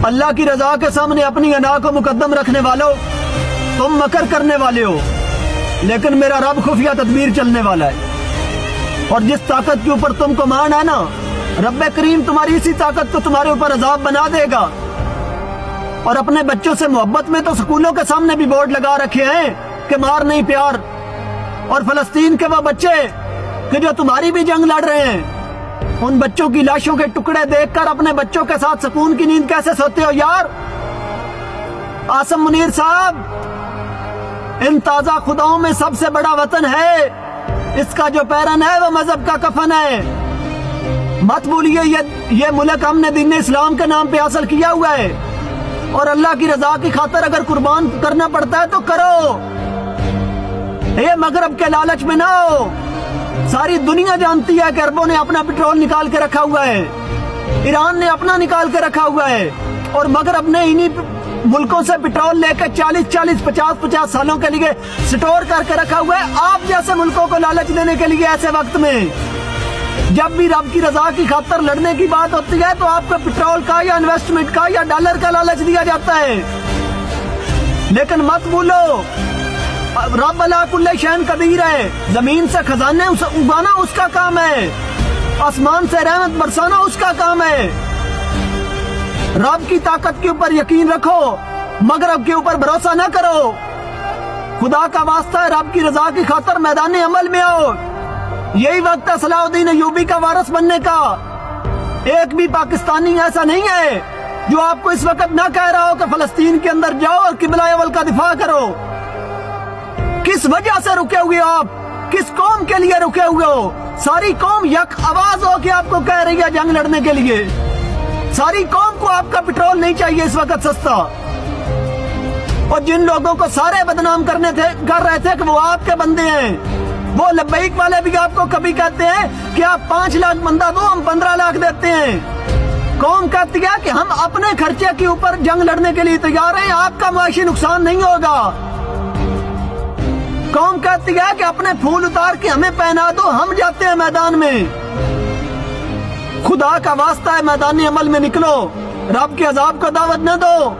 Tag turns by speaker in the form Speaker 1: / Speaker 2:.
Speaker 1: اللہ کی رضا کے سامنے اپنی انا کو مقدم رکھنے والوں، تم مکر کرنے والے ہو، لیکن میرا رب خفیہ تدبیر چلنے والا ہے۔ اور جس طاقت کے اوپر تم کو مان ہے نا، رب کریم تمہاری اسی طاقت کو تمہارے اوپر عذاب بنا دے گا۔ اور اپنے بچوں سے محبت میں تو سکولوں کے سامنے بھی بورڈ لگا رکھے ہیں کہ مار نہیں پیار، اور فلسطین کے وہ بچے کہ جو تمہاری بھی جنگ لڑ رہے ہیں، ان بچوں کی لاشوں کے ٹکڑے دیکھ کر اپنے بچوں کے ساتھ سکون کی نیند کیسے سوتے ہو یار؟ عاصم منیر صاحب، ان تازہ خداؤں میں سب سے بڑا وطن ہے، اس کا جو پیرن ہے وہ مذہب کا کفن ہے۔ مت بھولیے یہ ملک ہم نے دین اسلام کے نام پہ حاصل کیا ہوا ہے، اور اللہ کی رضا کی خاطر اگر قربان کرنا پڑتا ہے تو کرو، یہ مغرب کے لالچ میں نہ ہو۔ ساری دنیا جانتی ہے کہ عربوں نے اپنا پٹرول نکال کے رکھا ہوا ہے، ایران نے اپنا نکال کے رکھا ہوا ہے، اور مغرب نے انہی ملکوں سے پٹرول لے کے 40-50 سالوں کے لیے سٹور کر کے رکھا ہوا ہے۔ آپ جیسے ملکوں کو لالچ دینے کے لیے ایسے وقت میں جب بھی رب کی رضا کی خاطر لڑنے کی بات ہوتی ہے تو آپ کو پٹرول کا یا انویسٹمنٹ کا یا ڈالر کا لالچ دیا جاتا ہے۔ لیکن مت بھولو، رب علی کل شیء قدیر ہے، زمین سے خزانے اگانا اس کا کام ہے، آسمان سے رحمت برسانا اس کا کام ہے۔ رب کی طاقت کے اوپر یقین رکھو، مغرب کے اوپر بھروسہ نہ کرو۔ خدا کا واسطہ ہے، رب کی رضا کی خاطر میدان عمل میں آؤ۔ یہی وقت ہے صلاح الدین ایوبی کا وارث بننے کا۔ ایک بھی پاکستانی ایسا نہیں ہے جو آپ کو اس وقت نہ کہہ رہا ہو کہ فلسطین کے اندر جاؤ اور قبلہ اول کا دفاع کرو۔ کس وجہ سے رکے ہوئے ہو آپ؟ کس قوم کے لیے رکے ہوئے ہو؟ ساری قوم یک آواز ہو کے آپ کو کہہ رہی ہے جنگ لڑنے کے لیے۔ ساری قوم کو آپ کا پٹرول نہیں چاہیے اس وقت سستا۔ اور جن لوگوں کو سارے بدنام کر رہے تھے کہ وہ آپ کے بندے ہیں، وہ لبیک والے بھی آپ کو کبھی کہتے ہیں کہ آپ 5 لاکھ بندہ دو، ہم 15 لاکھ دیتے ہیں۔ قوم کہتی ہے کہ ہم اپنے خرچے کے اوپر جنگ لڑنے کے لیے تیار ہیں، آپ کا معاشی نقصان نہیں ہوگا۔ قوم کہتی ہے کہ اپنے پھول اتار کے ہمیں پہنا دو، ہم جاتے ہیں میدان میں۔ خدا کا واسطہ ہے، میدان عمل میں نکلو، رب کے عذاب کو دعوت نہ دو۔